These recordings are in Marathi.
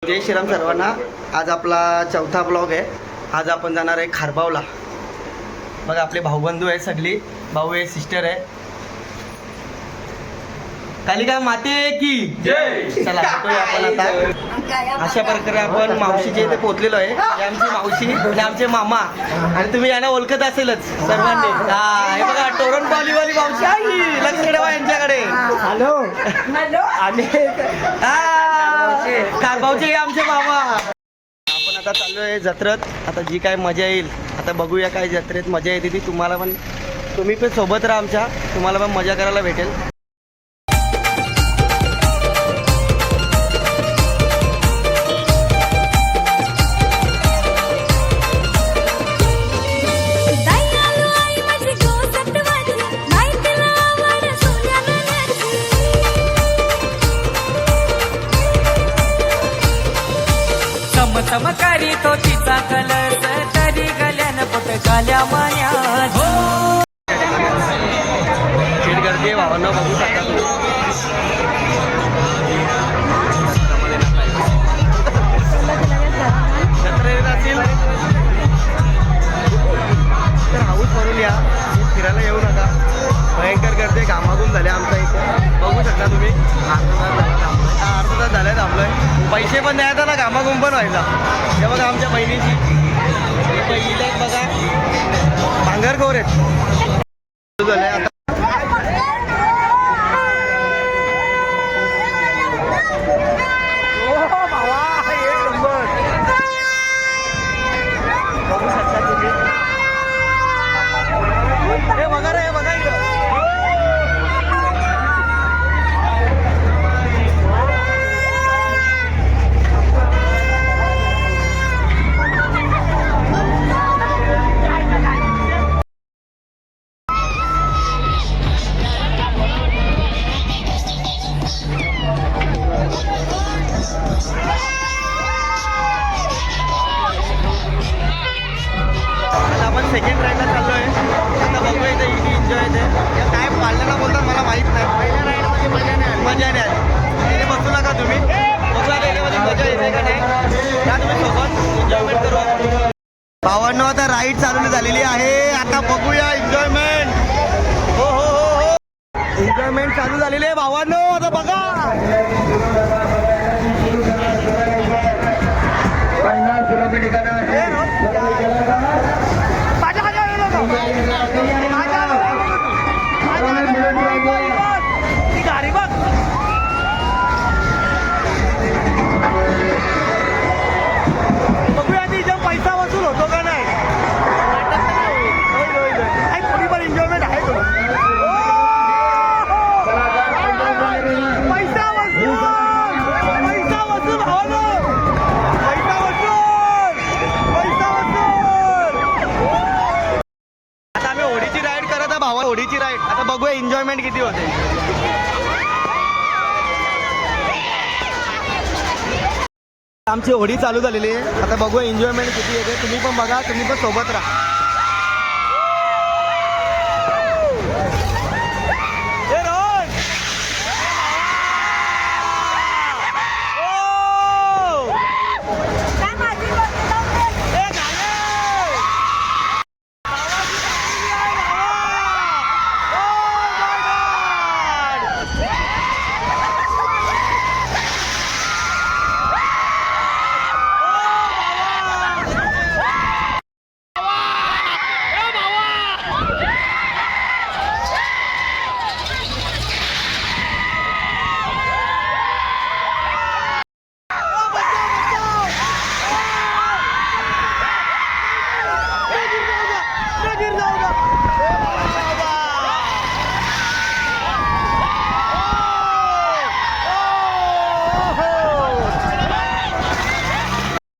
जय श्रीराम सर्वांना। आज आपला चौथा ब्लॉग आहे। आज आपण जाणार आहे खारबावला। बघा आपले भाऊबंधू आहे, सगळी भाऊ आहे, सिस्टर आहे। कालिका माते की जय। चला भेटूया आपण आता। अशा प्रकारे आपण मावशीच्या इथे पोहोचलेलो आहे। ही आमची मावशी आणि आमचे मामा, आणि तुम्ही यांना ओळखत असेलच सर्वांनी। हा हे बघा टोरंट बॉलीवाली मावशी आहे, लक्ष ठेवा यांच्याकडे। हॅलो हॅलो आणि खारबावचे आमचे मामा। आपण आता चाललोय जत्रेत। आता जी काय मजा येईल आता बघूया, काय जत्रेत मजा येते ती तुम्हाला पण, तुम्ही पण सोबत राहा आमच्या, तुम्हाला पण मजा करायला भेटेल। चमकारी तो तिचा कलर तरी गल्यान पट गाल्या मान्या शेड गर्दी भावांना बघू शकता तुम्ही। जत्रेत असेल तर हाऊस भरून या, फिरायला येऊ नका। भयंकर गर्दी, घामाघूम झाले आमच्या इथे, बघू शकता तुम्ही। अर्धा तास झालाय थांबलोय, पैसे पण द्यायचा ना, घामाघूम पण व्हायचा। हे बघा आमच्या बहिणीची पहिले बघा भांगरखोर आहेत झाले आता। बघू शकता तुम्ही, हे बघा रे, हे बघा इकडं। आपण सेकंड राईडला चाललो आहे। आता बघूया इथे इथे एन्जॉय येते काय पाळण्याला बोलतात मला माहीत नाही। पहिल्या राईडमध्ये मजा नाही आली, इथे बसू नका तुम्ही, बघूया त्याच्यामध्ये मजा येते का नाही, त्या तुम्ही सोबत एन्जॉयमेंट करू। भावांनो आता राईड चालू झालेली आहे, आता बघूया एन्जॉयमेंट। हो हो हो हो, एन्जॉयमेंट चालू झालेली आहे भावांनो, आता बघा। बघूया तिचा पैसा वसूल होतो का नाही, थोडी पण एन्जॉयमेंट आहे तो। पैसा वसूल, पैसा वसूल भावानो, पैसा वसूल, पैसा वसूल। आता आम्ही होडीची राईड करत आहे भावा, होडीची राईड। आता बघूया एन्जॉयमेंट किती होते। आमची होडी चालू झालेली आहे, आता बघूया एन्जॉयमेंट किती येते। तुम्ही पण बघा, तुम्ही पण सोबत राहा।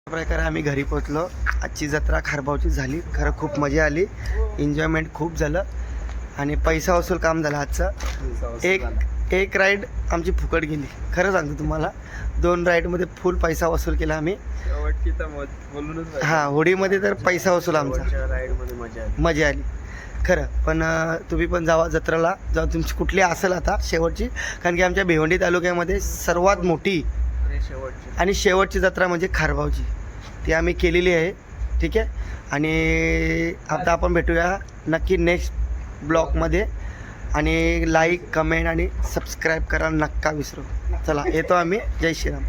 प्रकारे आम्ही घरी पोचलो। आजची जत्रा खारबावची झाली, खरं खूप मजा आली, एन्जॉयमेंट खूप झालं आणि पैसा वसूल काम झालं आजचं। एक राईड आमची फुकट गेली, खरं सांगतो तुम्हाला। 2 राईडमध्ये फुल पैसा वसूल केला आम्ही। हां, होडीमध्ये तर पैसा वसूल आमचा, मजा आली खरं। पण तुम्ही पण जावा जत्रेला, जाऊ तुमची कुठली असेल आता शेवटची, कारण की आमच्या भिवंडी तालुक्यामध्ये सर्वात मोठी आणि शेवटची जत्रा म्हणजे खारबावची, ती आम्ही केलेली आहे. ठीक आहे. आणि आता आपण भेटूया नक्की नेक्स्ट ब्लॉगमध्ये. आणि लाईक कमेंट आणि सबस्क्राईब करायला नका विसरू. चला येतो आम्ही. जय श्रीराम.